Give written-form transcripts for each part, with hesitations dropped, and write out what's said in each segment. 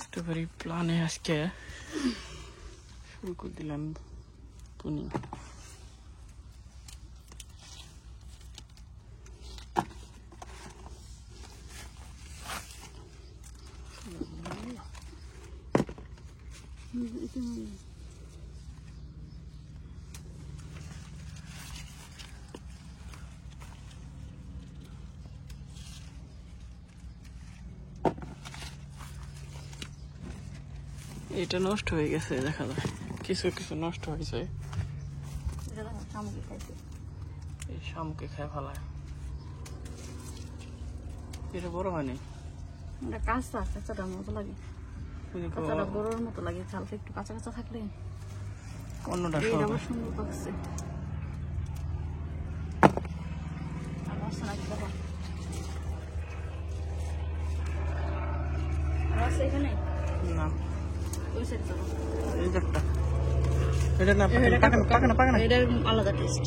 Strawberry প্লানে আজকে শুরু করে দিলাম পুনি। এটা নষ্ট হয়ে গেছে, দেখা যায় কিছু কিছু নষ্ট হয়েছে। এই শামুকে খেয়ে ফেলায়। এটা বড় হয়নি, কাঁচা কাঁচাটার মতো লাগে, কাঁচাটা বড়োর মতো লাগে। হালকা একটু কাঁচা কাঁচা থাকলে অন্যটা আবার সুন্দর পাকছে। এখানে না, ওই সাইড চলো। এই যে একটা, এটা না পাকে না, এটার আলাদা টেস্ট।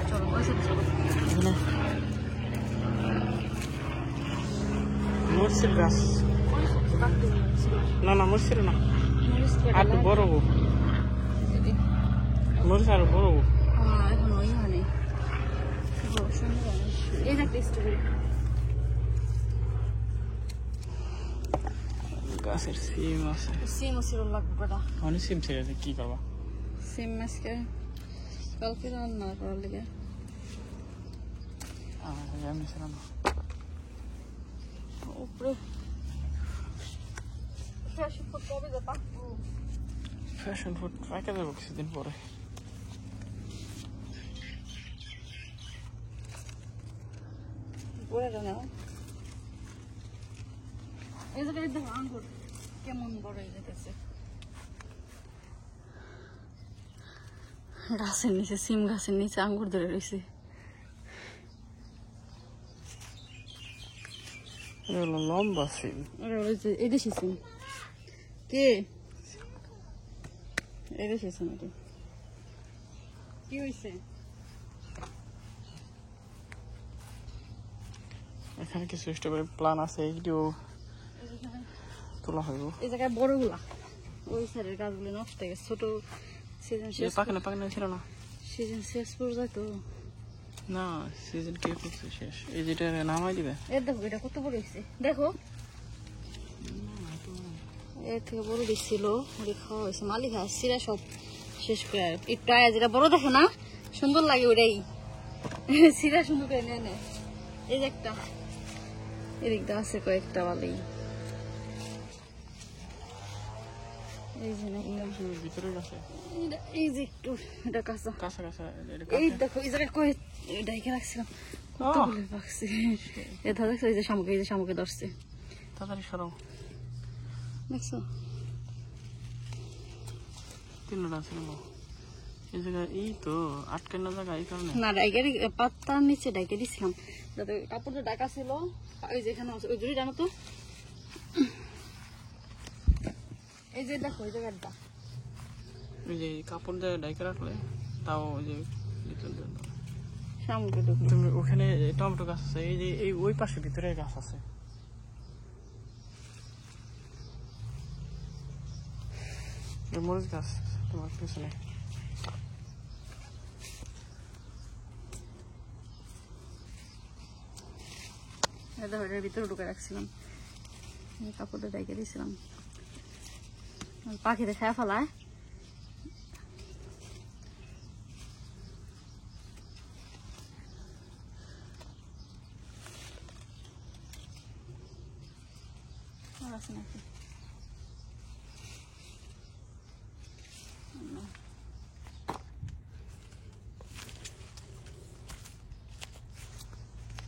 চলো ওই সাইড চলো। মরিচের গাছ না, না মরিচের না, আর তো বড় মরিচ আর বড়। এখন ওই মানে এই না টেস্ট করে গাছের সিম আছে, সিম ছিল লাগবে কটা। অনেক সিম ছেড়ে আছে, কি করবা? সিম আজকে কালকে রান্না করার লেগে আমি ছিলাম উপরে। কবে যাবা? ফ্যাশন ফুড পাইকা যাবো কিছুদিন পরে। এই জায়গায় দেখো আঙ্গুর কেমন বড় হয়ে যেতেছে। গাছের নিচে, সিম গাছের নিচে আঙ্গুর ধরে রয়েছে। লম্বা সিম, এই দেশি সিম। কে এই দেশি সিম? এটা কি হয়েছে? এখানে কিছু স্ট্রবেরি প্লান আছে, এইগুলো তোলা হইব। এই জায়গায় বড়গুলা, ওই সাইডের গাছগুলো নষ্ট হয়ে গেছে। ছোট সিজন শেষ, পাকে না ছিল না, সিজন শেষ করে যায় তো না সিজন কে করছে শেষ। এই যেটা নামাই দিবে, এর দেখো এটা কত বড় হয়েছে, দেখো এর থেকে বড় দিচ্ছিল। খাওয়া হয়েছে মালিক হাসছিরা সব শেষ করে। একটু আয়া যেটা বড় দেখে না সুন্দর লাগে, ওটাই সিরা সুন্দর করে নেয় নেয়। এই যে একটা এদিকটা আছে কয়েকটা বালি, এই যে ভিতরে গেছে, এই যে একটু এটা কাঁচা কাঁচা কাঁচা। এই দেখো এই জায়গায় কয়ে ডাইকে রাখছিলাম, কতগুলো পাকছে। এটা দেখছো, এই যে শামুকে, এই যে শামুকে ধরছে। তাড়াতাড়ি সরাও, দেখছো তিনটা ছিল এই জায়গায়। এই তো আটকানো জায়গা, এই কারণে না ডাইকারি পাতার নিচে ডাইকে দিছিলাম যাতে কাপড়টা ডাকা ছিল। ওই যেখানে ওই জুড়ি জানো তো, এই যে দেখো এই জায়গাটা, ওই যে কাপড় দিয়ে ডাইকে রাখলে তাও ওই যে শামুকে তুমি ওখানে টমেটো গাছ আছে, এই যে এই ওই পাশে ভিতরে গাছ আছে। মরিচ গাছ তোমার পিছনে। দেখো এটার ভিতরে ঢুকে রাখছিলাম, কাপড়টা ডাইকে দিয়েছিলাম। পাখিতে খায় ফেলায়। আছে নাকি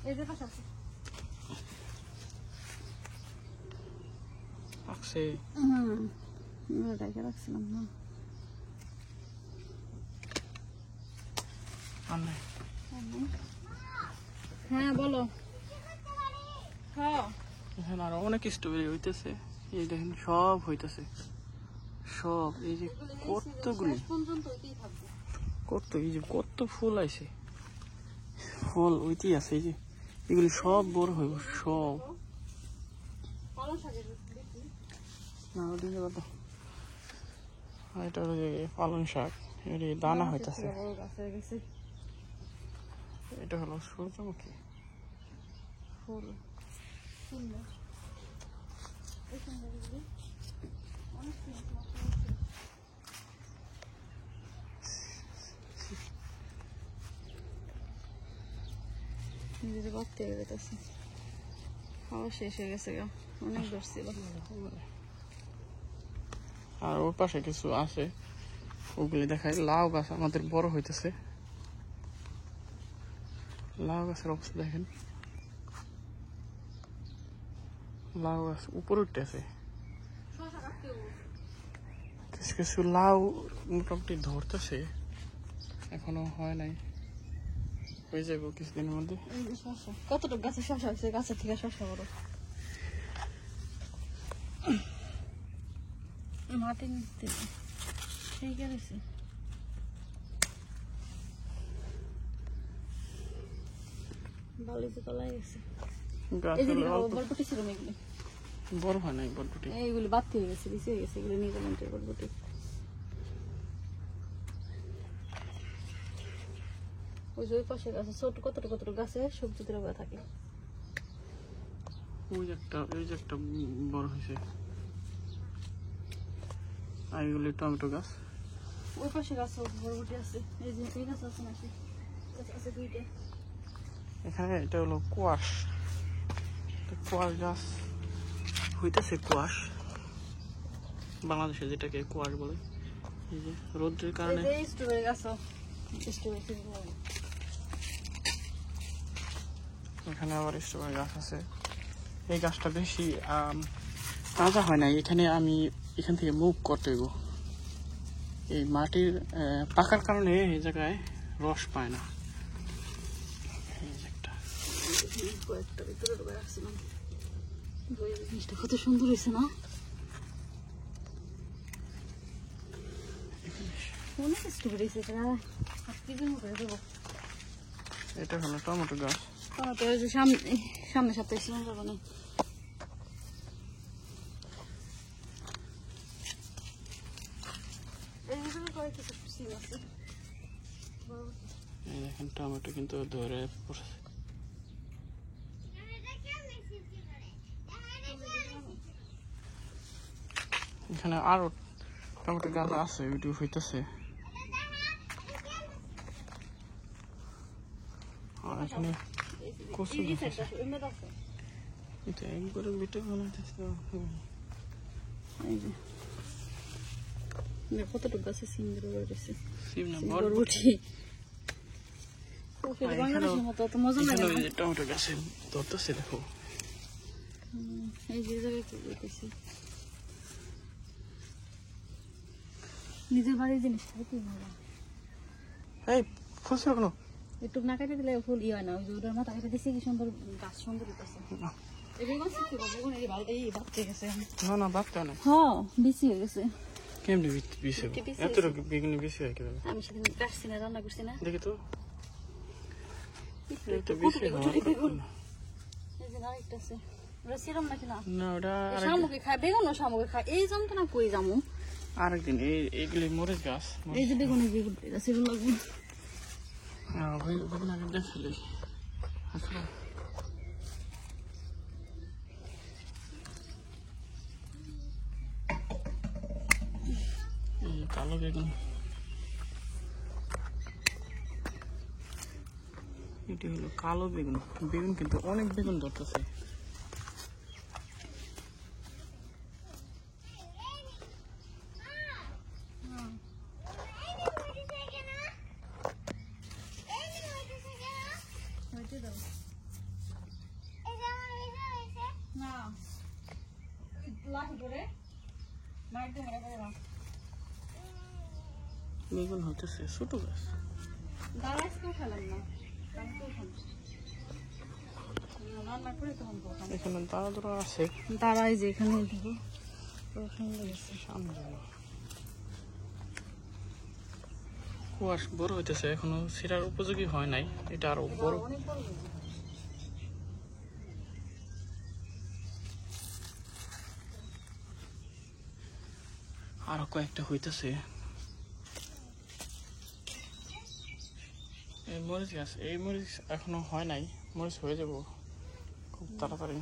এই যে পাশে আছে আছে। ডাইকে রাখছিলাম না। হ্যাঁ বলো। এখানে আরো অনেক স্ট্রবেরি হইতেছে, এই দেখেন সব হইতেছে সব। এই যে কতগুলি, কত এই যে কত ফুল আইছে, ফল ওইতেই আছে। এই যে এগুলি সব বড় হইব সব। না ওদিকে কত এটা হলো পালং শাক এর দানা হইতাছে এটা হলো সূর্যমুখী ফুল সুন্দর অনেক নিজেদের বাড়তে গেছে খাওয়া শেষ হয়ে গেছে গা অনেক দূর ছিল আর ওর পাশে কিছু আছে ওগুলি দেখায় লাউ গাছ আমাদের বড় হইতেছে লাউ গাছের অবস্থা দেখেন লাউ গাছ উপরে উঠতেছে কিছু কিছু লাউ মোটামুটি ধরতেছে এখনো হয় নাই হয়ে যাবো কিছুদিনের মধ্যে কতটুকু গাছে শশা হয়েছে গাছের থেকে শশা বড় মাটি নিতে সেই গেছে বালিতে তলায় গেছে বরবটি ছিল এগুলি বড় হয় নাই বরবটি এইগুলি বাড়তি হয়ে গেছে বেশি হয়ে গেছে এগুলো নিয়ে গেলেন বরবটি ওই যে ওই পাশে গাছে ছোট কতটুকু কতটুকু গাছে সবজি তৈরি থাকে ওই যে একটা বড় হয়েছে আর এগুলি টমেটো গাছ ওই পাশে গাছ বরবটি আছে এই যে এই গাছ আছে নাকি আছে দুইটা এখানে এটা হলো কোয়াশ কোয়াশ গাছ হইতেছে কোয়াশ বাংলাদেশে যেটাকে কোয়াশ বলে এই যে রোদ্রের কারণে স্ট্রবেরি গাছ এখানে আবার স্ট্রবেরি গাছ আছে এই গাছটা বেশি তাজা হয় না এখানে আমি এখান থেকে মুভ করতে গো এই মাটির পাকার কারণে এই জায়গায় রস পায় না কত সুন্দর হয়েছে না অনেক স্ট্রবেরি এটা হলো টমেটো গাছ টমেটো সামনে সপ্তাহে ছিলাম যাবো না দেখেন টমেটো কিন্তু ধরে পড়ছে এখানে আরো টমেটো গাছ আছে ভিডিও হইতেছে আর এখানে কচু গাছ আছে এটা একবারে ভিডিও বানাইতেছে কতটুকু গাছে সিম রয়েছে সিম না বরবটি বাংলাদেশের মতো অত মজা লাগে না টমেটো গাছে ধরতেছে দেখো এই যে জায়গায় কি বলতেছি নিজের বাড়ির জিনিস খাইতে ভালো এই ফুলছে কেন একটু না কেটে দিলে ফুল হয় না ওই যে ওটার মাথা কেটে দিচ্ছে কি সুন্দর গাছ সুন্দর হইতেছে এগুলো গাছ কি বেগুন এই বাচ্চা গেছে না বাচ্চা না হ্যাঁ বেশি হয়ে গেছে কেমনি বেশি এত বেগুন বেশি হয় কিভাবে আমি সেদিন কাটছি না রান্না করছি না দেখি তো এটা বেশি হয় এই যে আরেকটা আছে ওটা সিরাম নাকি না না ওটা শামুকে খায় বেগুন শামুকে খায় এই জামতো না কই যামু আরেকদিন এইগুলি মরিচ গাছ এই যে বেগুন গাছ এগুলো লাগবে বেগুন আগে দেখলি আসলে কালো বেগুন এটি হলো কালো বেগুন বেগুন কিন্তু অনেক বেগুন ধরতেছে বেগুন হইতেছে ছোট গাছ এখানে দাঁড়া আছে দাঁড়াই যে এখানে সামনে কুয়াশ বড় হইতেছে এখনো ছিঁড়ার উপযোগী হয় নাই এটা আরো বড় আরো কয়েকটা হইতেছে। এই মরিচ গাছ, এই মরিচ এখনো হয় নাই, মরিচ হয়ে যাব খুব তাড়াতাড়ি।